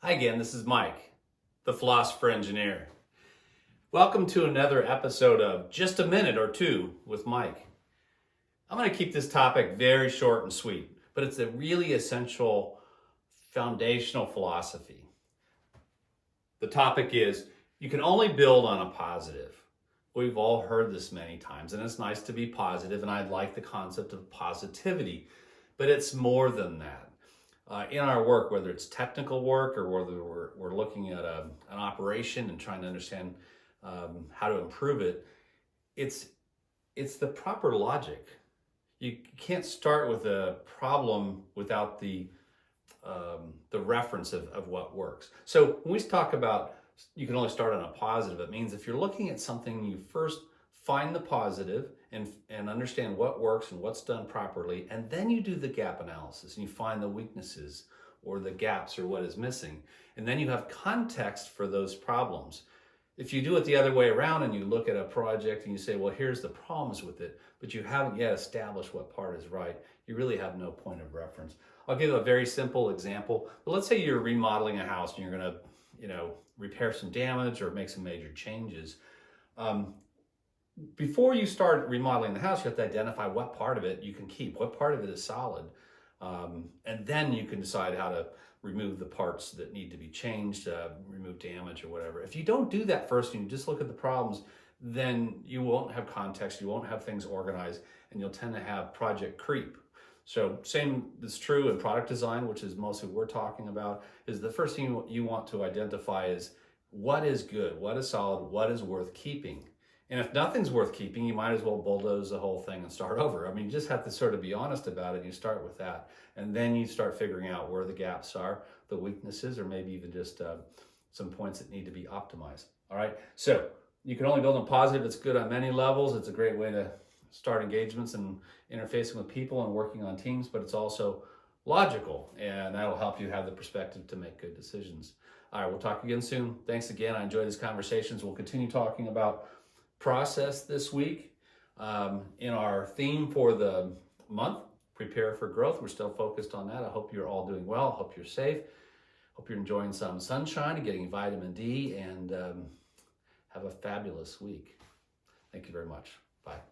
Hi again, this is Mike, the Philosopher Engineer. Welcome to another episode of Just a Minute or Two with Mike. I'm going to keep this topic very short and sweet, but it's a really essential foundational philosophy. The topic is, you can only build on a positive. We've all heard this many times, and it's nice to be positive, and I like the concept of positivity, but it's more than that. In our work, whether it's technical work or whether we're looking at an operation and trying to understand how to improve it, it's the proper logic. You can't start with a problem without the reference of what works. So when we talk about you can only start on a positive, it means if you're looking at something, you first find the positive and understand what works and what's done properly, and then you do the gap analysis and you find the weaknesses or the gaps or what is missing, and then you have context for those problems. If you do it the other way around and you look at a project and you say, well, here's the problems with it, but you haven't yet established what part is right, you really have no point of reference. I'll give a very simple example. But let's say you're remodeling a house and you're going to repair some damage or make some major changes. Before you start remodeling the house, you have to identify what part of it you can keep, what part of it is solid, and then you can decide how to remove the parts that need to be changed, remove damage or whatever. If you don't do that first and you just look at the problems, then you won't have context, you won't have things organized, and you'll tend to have project creep. So same is true in product design, which is mostly what we're talking about, is the first thing you want to identify is what is good, what is solid, what is worth keeping. And if nothing's worth keeping, you might as well bulldoze the whole thing and start over. I mean, you just have to sort of be honest about it. And you start with that. And then you start figuring out where the gaps are, the weaknesses, or maybe even just some points that need to be optimized. All right. So you can only build on positive. It's good on many levels. It's a great way to start engagements and interfacing with people and working on teams, but it's also logical, and that'll help you have the perspective to make good decisions. All right. We'll talk again soon. Thanks again. I enjoyed these conversations. We'll continue talking about process this week. In our theme for the month, prepare for growth, we're still focused on that. I hope you're all doing well. I hope you're safe. Hope you're enjoying some sunshine and getting vitamin D, and have a fabulous week. Thank you very much. Bye.